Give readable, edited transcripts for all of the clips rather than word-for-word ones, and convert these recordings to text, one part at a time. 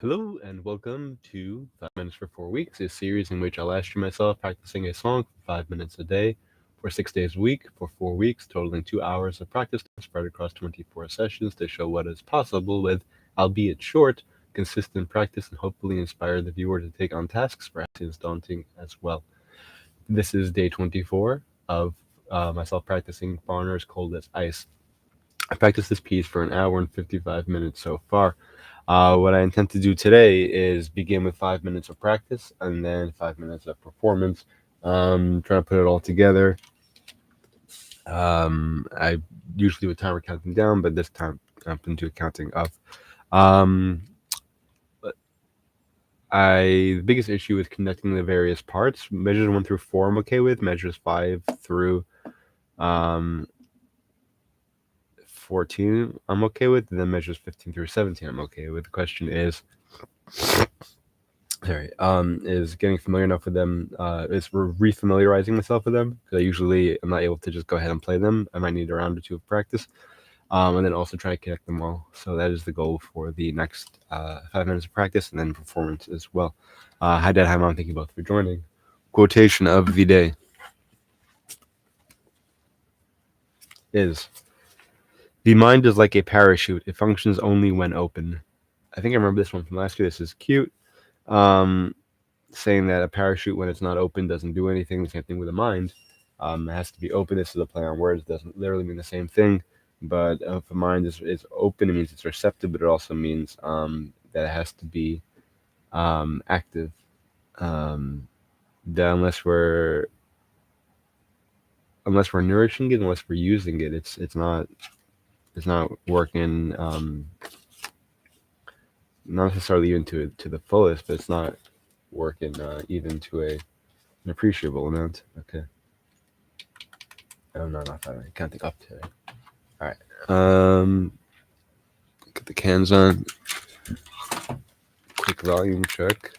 Hello and welcome to 5 Minutes for 4 Weeks, a series in which I'll live myself practicing a song for 5 minutes a day for 6 days a week for 4 weeks, totaling 2 hours of practice spread across 24 sessions to show what is possible with, albeit short, consistent practice and hopefully inspire the viewer to take on tasks perhaps as daunting as well. This is day 24 of myself practicing Foreigner's Cold as Ice. I practiced this piece for an hour and 55 minutes so far. What I intend to do today is begin with 5 minutes of practice and then 5 minutes of performance. Trying to put it all together. I usually do a timer counting down, but this time I'm going to do a counting up. Um, the biggest issue is connecting the various parts. Measures 1 through 4 I'm okay with. Measures 5 through um, 14 I'm okay with. And then measures 15 through 17 I'm okay with. The question is is getting familiar enough with them, is refamiliarizing myself with them, because I'm not able to just go ahead and play them. I might need a round or two of practice, and then also try to connect them all. So that is the goal for the next 5 minutes of practice and then performance as well. Hi, Dad. Hi, Mom. Thank you both for joining. Quotation of the day is: "The mind is like a parachute. It functions only when open." I think I remember this one from last year. This is cute. Um, Saying that a parachute, when it's not open, doesn't do anything. The same thing with a mind. It has to be open. This is a play on words. It doesn't literally mean the same thing. But if a mind is open, it means it's receptive, but it also means that it has to be active. Um, that unless we're nourishing it, unless we're using it, it's not working. Not necessarily even to the fullest, but it's not working even to an appreciable amount. Okay. Oh, no, not that. I can't think up today. All right. Get the cans on. Quick volume check.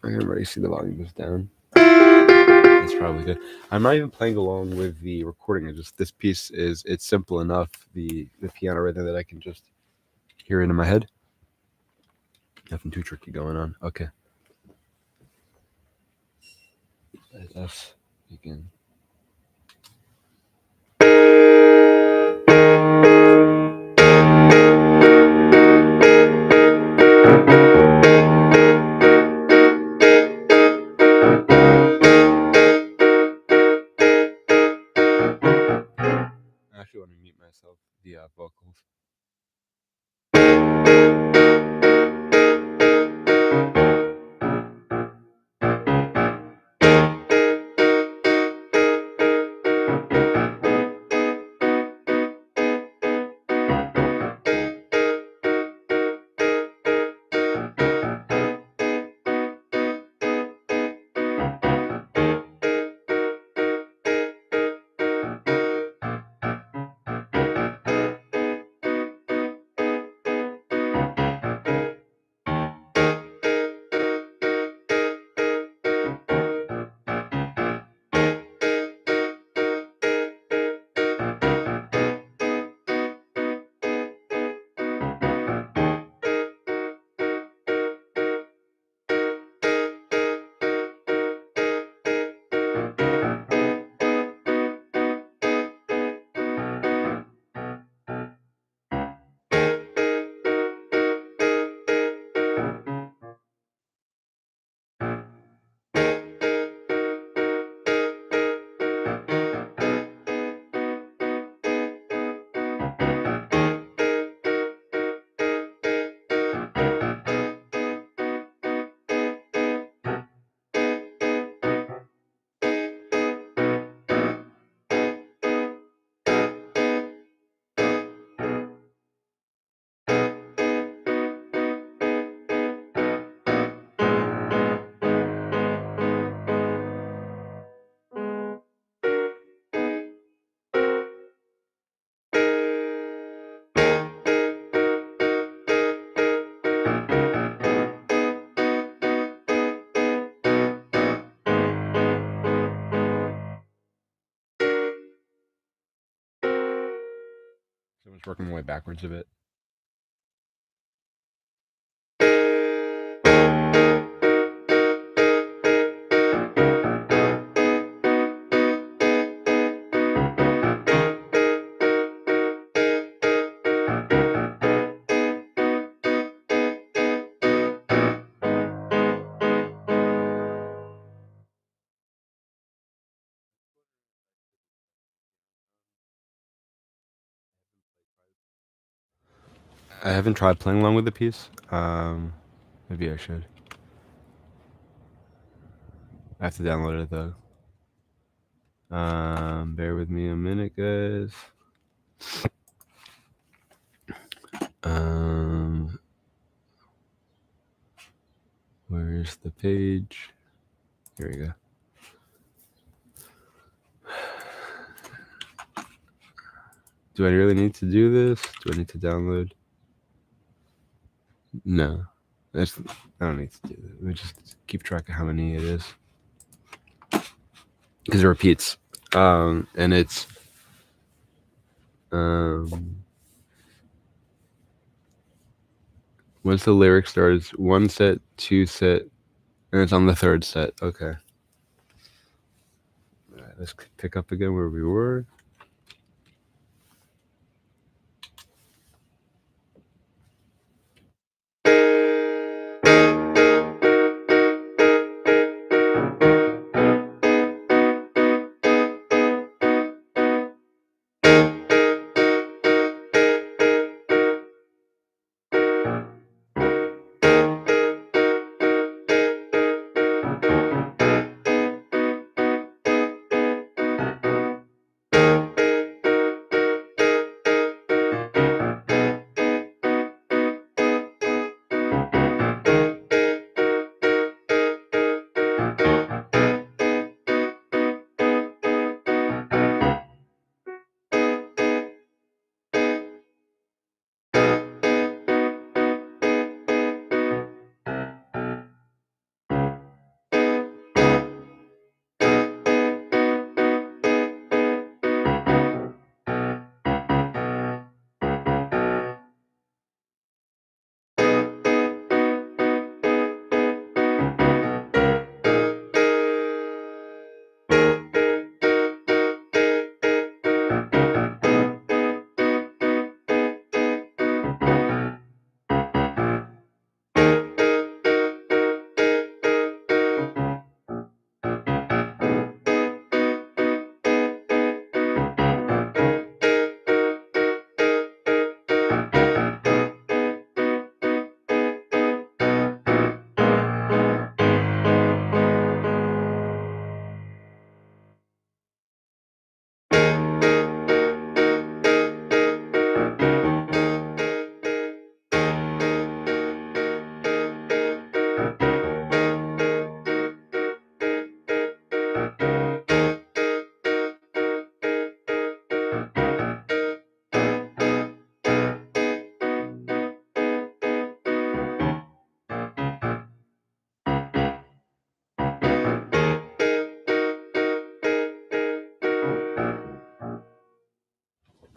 I can already see the volume is down. That's probably good. I'm not even playing along with the recording. This piece it's simple enough. The piano rhythm that I can just hear it in my head. Nothing too tricky going on. Okay. Let us begin. I actually want to mute myself. The vocals. So I'm just working my way backwards a bit. I haven't tried playing along with the piece. Maybe I should. I have to download it though. Bear with me a minute, guys. Where's the page? Here we go. Do I really need to do this? Do I need to download? No. I don't need to do that. Let me just keep track of how many it is. Because it repeats. And it's once the lyric starts, 1 set, 2 set, and it's on the 3rd set. Okay. All right, let's pick up again where we were.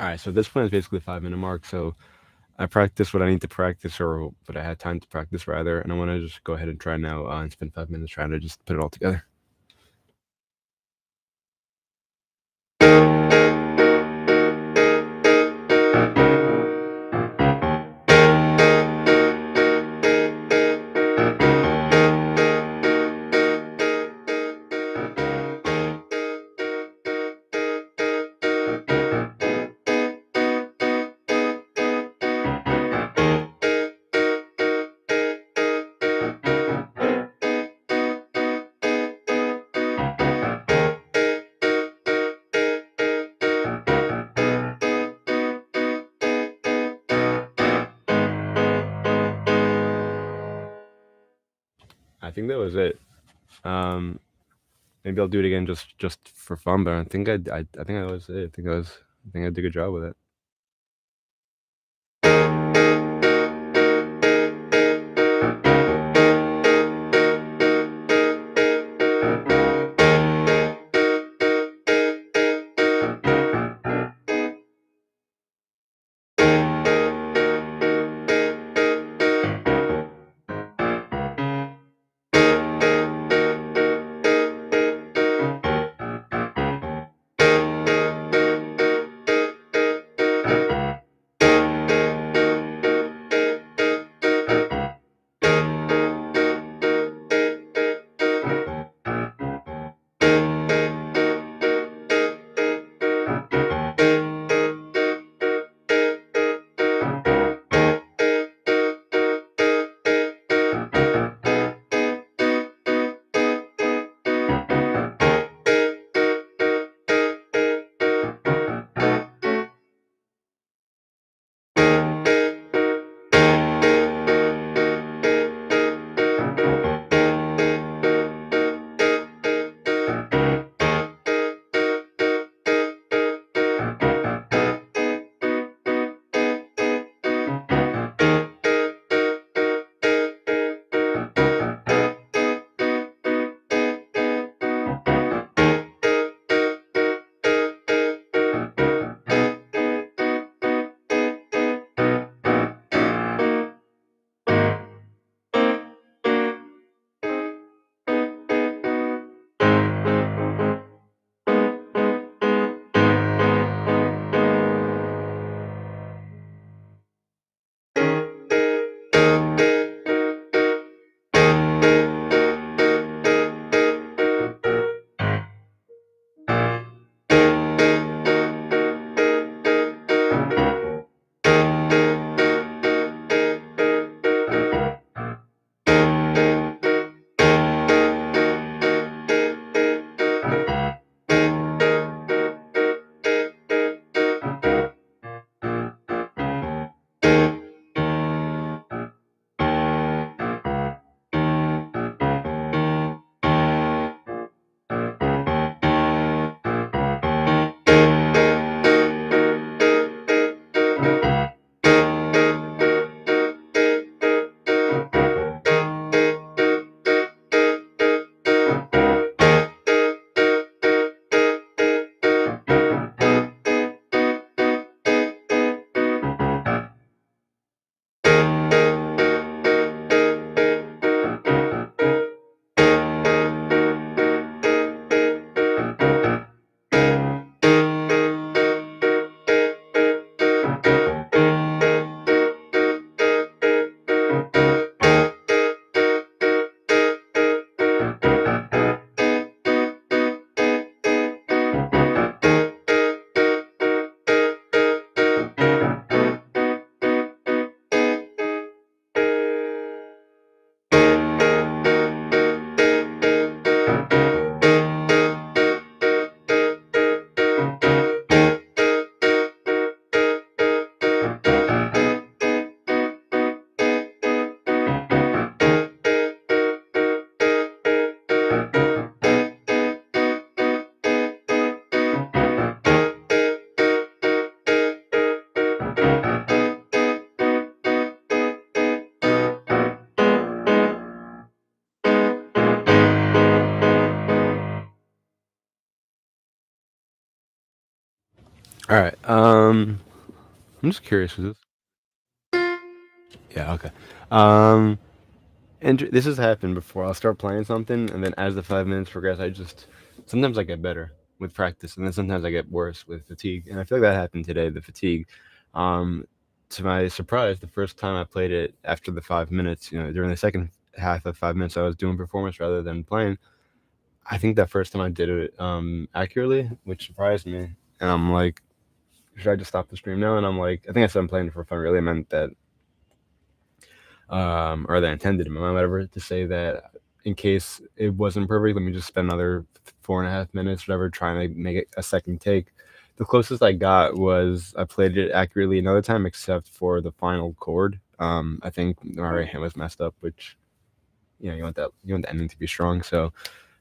All right, so this point is basically 5-minute mark. So I practiced what I need to practice, or what I had time to practice, rather. And I want to just go ahead and try now and spend 5 minutes trying to just put it all together. I think that was it. Maybe I'll do it again just for fun, but I think I think that was it. I think I did a good job with it. All right. I'm just curious. Is this? Yeah. Okay. Um, and this has happened before. I'll start playing something, and then as the 5 minutes progress, I just sometimes I get better with practice, and then sometimes I get worse with fatigue. And I feel like that happened today. The fatigue. Um, to my surprise, the first time I played it after the 5 minutes, during the second half of 5 minutes, I was doing performance rather than playing. I think that first time I did it accurately, which surprised me. And I'm like, should I just stop the stream now? And I'm like, I think I said I'm playing for fun. Really, I meant that, or that I intended in my mind, whatever, to say that in case it wasn't perfect, let me just spend another 4.5 minutes, whatever, trying to make it a second take. The closest I got was I played it accurately another time, except for the final chord. I think my right hand was messed up, which you want the ending to be strong. So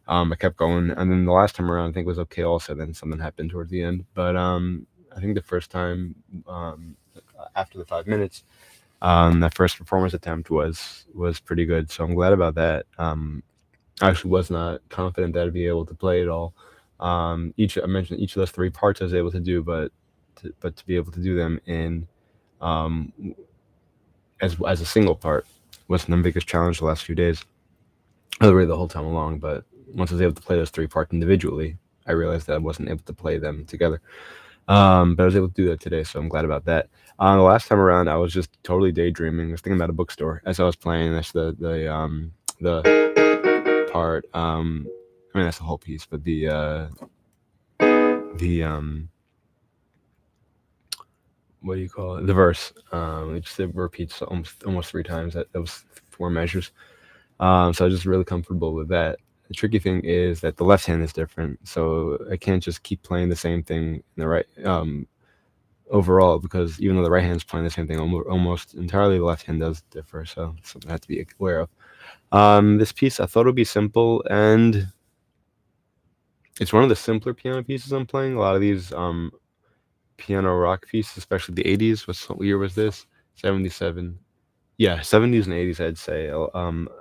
I kept going, and then the last time around I think was okay. Also, then something happened towards the end, but I think the first time, after the 5 minutes, that first performance attempt was pretty good. So I'm glad about that. I actually was not confident that I'd be able to play it all. I mentioned each of those three parts I was able to do, but to be able to do them in um, as a single part was the biggest challenge the last few days. Really the whole time along, but once I was able to play those three parts individually, I realized that I wasn't able to play them together. But I was able to do that today, so I'm glad about that. The last time around, I was just totally daydreaming. I was thinking about a bookstore as I was playing. That's the part. I mean, that's the whole piece, but the what do you call it? The verse. It repeats almost three times. That was four measures. So I was just really comfortable with that. The tricky thing is that the left hand is different, so I can't just keep playing the same thing in the right overall, because even though the right hand's playing the same thing almost entirely, the left hand does differ. So something I have to be aware of. This piece I thought would be simple, and it's one of the simpler piano pieces I'm playing. A lot of these piano rock pieces, especially the 80s. What year was this? 77. Yeah, 70s and 80s, I'd say.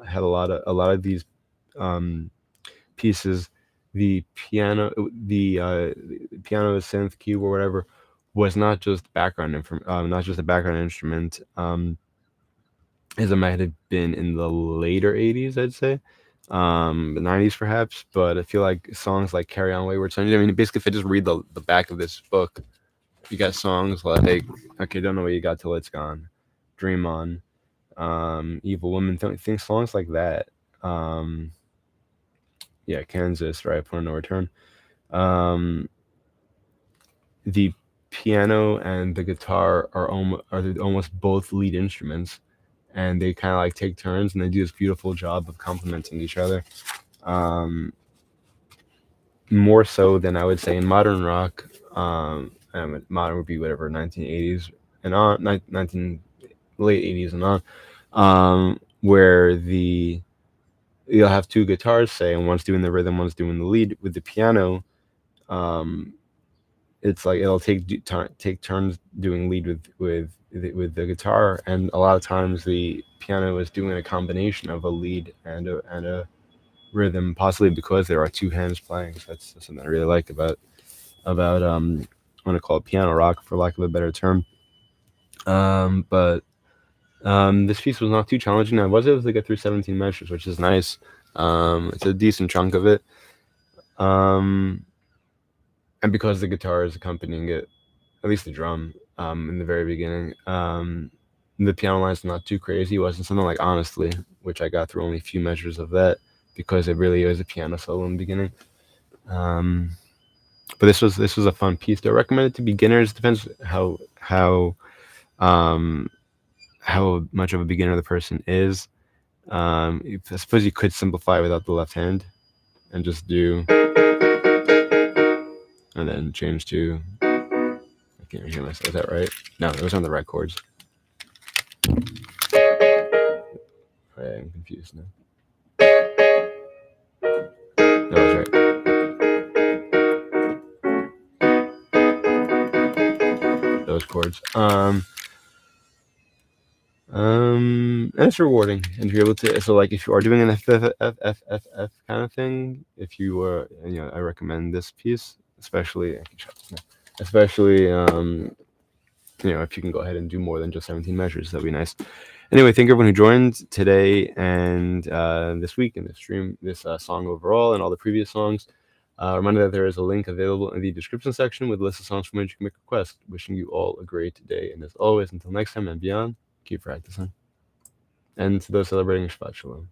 Had a lot of these um, pieces. The piano, the piano, synth, cube, or whatever, was not just not just a background instrument. As it might have been in the later 80s, I'd say, the 90s perhaps. But I feel like songs like "Carry On Wayward Son." I mean, basically, if I just read the back of this book, you got songs like "Okay, Don't Know What You Got Till It's Gone," "Dream On," "Evil Woman," things, songs like that. Um, yeah, Kansas, right? Point of No Return. Um, the piano and the guitar are almost both lead instruments, and they kind of like take turns, and they do this beautiful job of complementing each other. Um, More so than I would say in modern rock. Modern would be whatever 1980s and on, 19 late 80s and on, where you'll have two guitars, say, and one's doing the rhythm, one's doing the lead. With the piano, um, it's like it'll take turns doing lead with the guitar, and a lot of times the piano is doing a combination of a lead and a rhythm, possibly because there are two hands playing. So that's something I really like about I want to call it piano rock, for lack of a better term. But this piece was not too challenging. I was able to get through 17 measures, which is nice. It's a decent chunk of it. And because the guitar is accompanying it, at least the drum, in the very beginning, the piano line's not too crazy. It wasn't something like "Honestly," which I got through only a few measures of that, because it really is a piano solo in the beginning. But this was a fun piece. Do I recommend it to beginners? Depends um, how much of a beginner the person is. I suppose you could simplify without the left hand and just do, and then change to. I can't hear myself. Is that right? No, those aren't the right chords. I'm confused now. No, that's right. Those chords. And it's rewarding, and you're able to. So, like, if you are doing an FFF kind of thing, if you I recommend this piece, especially. I can shut this now. especially if you can go ahead and do more than just 17 measures, that'd be nice. Anyway, thank everyone who joined today and this week in this stream, this song overall, and all the previous songs. Reminder that there is a link available in the description section with a list of songs from which you can make a request. Wishing you all a great day, and as always, until next time and beyond, keep practicing. And to those celebrating Shabbat Shalom.